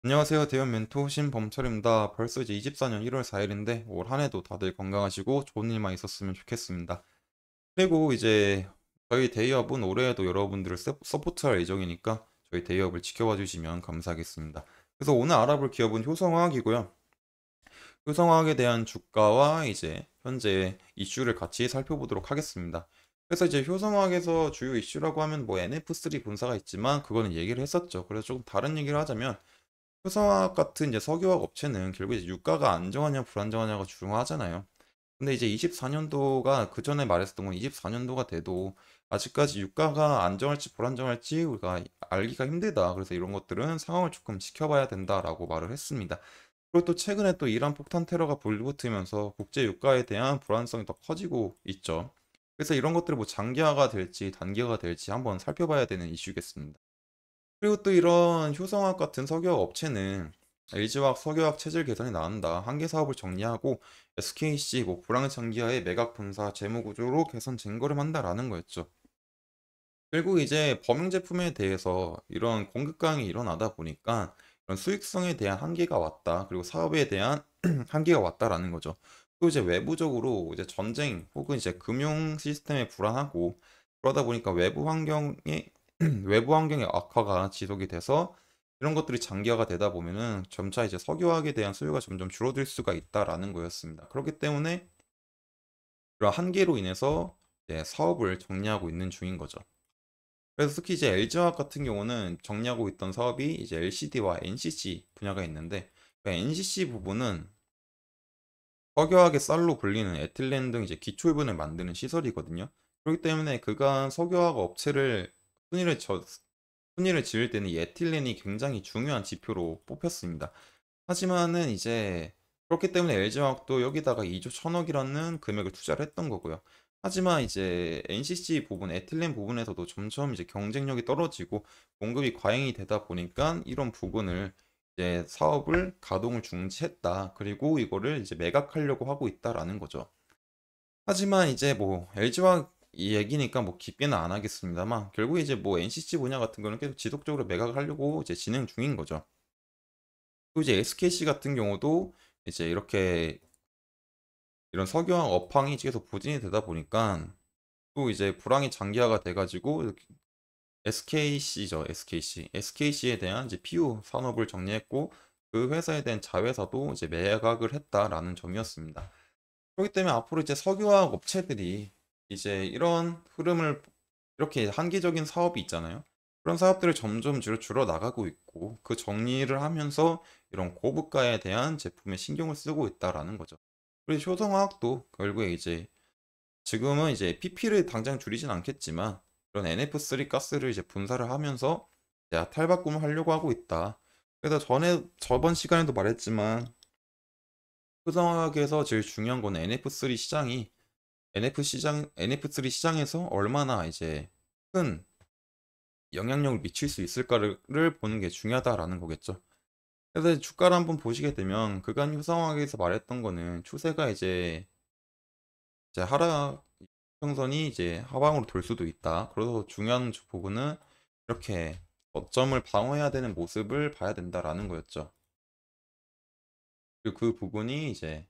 안녕하세요. 대형 멘토 신범철입니다. 벌써 이제 24년 1월 4일인데 올 한 해도 다들 건강하시고 좋은 일만 있었으면 좋겠습니다. 그리고 이제 저희 대기업은 올해에도 여러분들을 서포트할 예정이니까 저희 대기업을 지켜봐 주시면 감사하겠습니다. 그래서 오늘 알아볼 기업은 효성화학이고요. 효성화학에 대한 주가와 이제 현재 이슈를 같이 살펴보도록 하겠습니다. 그래서 이제 효성화학에서 주요 이슈라고 하면 뭐 NF3 분사가 있지만 그거는 얘기를 했었죠. 그래서 조금 다른 얘기를 하자면 효성화학 같은 이제 석유화학 업체는 결국 이제 유가가 안정하냐 불안정하냐가 중요하잖아요. 근데 이제 24년도가 그 전에 말했었던 건 24년도가 돼도 아직까지 유가가 안정할지 불안정할지 우리가 알기가 힘들다. 그래서 이런 것들은 상황을 조금 지켜봐야 된다라고 말을 했습니다. 그리고 또 최근에 또 이란 폭탄 테러가 불붙으면서 국제 유가에 대한 불안성이 더 커지고 있죠. 그래서 이런 것들이 뭐 장기화가 될지 단기화가 될지 한번 살펴봐야 되는 이슈겠습니다. 그리고 또 이런 효성화학 같은 석유화학 업체는 LG화학 석유화학 체질 개선이 나온다. 한계 사업을 정리하고 SKC 뭐 불황장기화의 매각 분사 재무 구조로 개선 증거를 한다라는 거였죠. 결국 이제 범용 제품에 대해서 이런 공급 강이 일어나다 보니까 이런 수익성에 대한 한계가 왔다. 그리고 사업에 대한 한계가 왔다라는 거죠. 또 이제 외부적으로 이제 전쟁 혹은 이제 금융 시스템에 불안하고 그러다 보니까 외부 환경의 악화가 지속이 돼서 이런 것들이 장기화가 되다 보면은 점차 이제 석유화학에 대한 수요가 점점 줄어들 수가 있다라는 거였습니다. 그렇기 때문에 그런 한계로 인해서 이제 사업을 정리하고 있는 중인 거죠. 그래서 특히 이제 LG화학 같은 경우는 정리하고 있던 사업이 이제 LCD와 NCC 분야가 있는데 그 NCC 부분은 석유화학의 쌀로 불리는 에틸렌 등 이제 기초유분을 만드는 시설이거든요. 그렇기 때문에 그간 석유화학 업체를 순위를 저, 순위를 지을 때는 이 에틸렌이 굉장히 중요한 지표로 뽑혔습니다. 하지만은 이제 그렇기 때문에 LG화학도 여기다가 2조 1천억이라는 금액을 투자를 했던 거고요. 하지만 이제 NCC 부분, 에틸렌 부분에서도 점점 이제 경쟁력이 떨어지고 공급이 과잉이 되다 보니까 이런 부분을 이제 사업을 가동을 중지했다. 그리고 이거를 이제 매각하려고 하고 있다라는 거죠. 하지만 이제 뭐 LG화학 이 얘기니까 뭐 깊게는 안 하겠습니다만 결국 이제 뭐 NCC 분야 같은 거는 계속 지속적으로 매각을 하려고 이제 진행 중인 거죠. 또 이제 SKC 같은 경우도 이제 이렇게 이런 석유화학 업황이 계속 부진이 되다 보니까 또 이제 불황이 장기화가 돼가지고 SKC죠, SKC. SKC에 대한 이제 PU 산업을 정리했고 그 회사에 대한 자회사도 이제 매각을 했다라는 점이었습니다. 그렇기 때문에 앞으로 이제 석유화학 업체들이 이제 이런 흐름을 이렇게 한계적인 사업이 있잖아요. 그런 사업들을 점점 줄어 나가고 있고 그 정리를 하면서 이런 고부가에 대한 제품에 신경을 쓰고 있다라는 거죠. 그리고 효성화학도 결국에 이제 지금은 이제 PP를 당장 줄이진 않겠지만 그런 NF3 가스를 이제 분사를 하면서 이제 탈바꿈을 하려고 하고 있다. 그래서 저번 시간에도 말했지만 효성화학에서 제일 중요한 건 NF3 시장이 NF3 시장에서 얼마나 이제 큰 영향력을 미칠 수 있을까를 보는 게 중요하다라는 거겠죠. 그래서 주가를 한번 보시게 되면 그간 효성학에서 말했던 거는 추세가 이제 하락 평선이 이제 하방으로 돌 수도 있다. 그래서 중요한 부분은 이렇게 저점을 방어해야 되는 모습을 봐야 된다라는 거였죠. 그리고 그 부분이 이제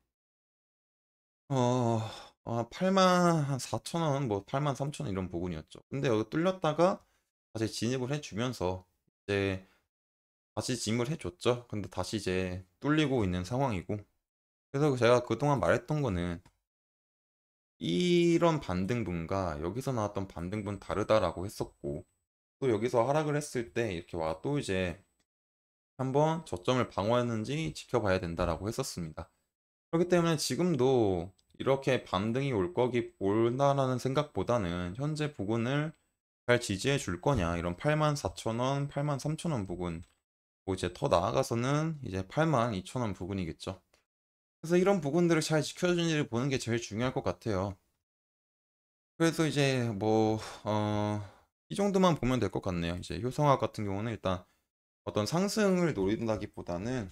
어, 8만 4천 원, 뭐 8만 3천 원 이런 부분이었죠. 근데 여기 뚫렸다가 다시 진입을 해주면서 이제 다시 진입을 해줬죠. 근데 다시 이제 뚫리고 있는 상황이고. 그래서 제가 그동안 말했던 거는 이런 반등분과 여기서 나왔던 반등분 다르다라고 했었고, 또 여기서 하락을 했을 때 이렇게 와 또 이제 한번 저점을 방어했는지 지켜봐야 된다라고 했었습니다. 그렇기 때문에 지금도 이렇게 반등이 올다라는 생각보다는 현재 부근을 잘 지지해 줄 거냐, 이런 84,000원, 83,000원 부근, 뭐 이제 더 나아가서는 이제 82,000원 부근이겠죠. 그래서 이런 부분들을 잘 지켜주는지를 보는 게 제일 중요할 것 같아요. 그래서 이제 뭐, 이 정도만 보면 될 것 같네요. 이제 효성학 같은 경우는 일단 어떤 상승을 노린다기보다는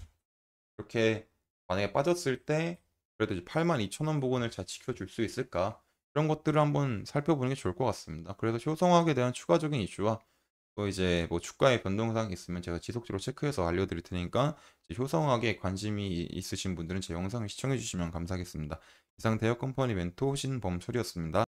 이렇게 만약에 빠졌을 때 그래도 이제 82,000원 부근을 잘 지켜줄 수 있을까? 이런 것들을 한번 살펴보는 게 좋을 것 같습니다. 그래서 효성학에 대한 추가적인 이슈와 또 이제 뭐 주가의 변동사항이 있으면 제가 지속적으로 체크해서 알려드릴 테니까 이제 효성하게 관심이 있으신 분들은 제 영상을 시청해 주시면 감사하겠습니다. 이상 대여 컴퍼니 멘토 신범철이었습니다.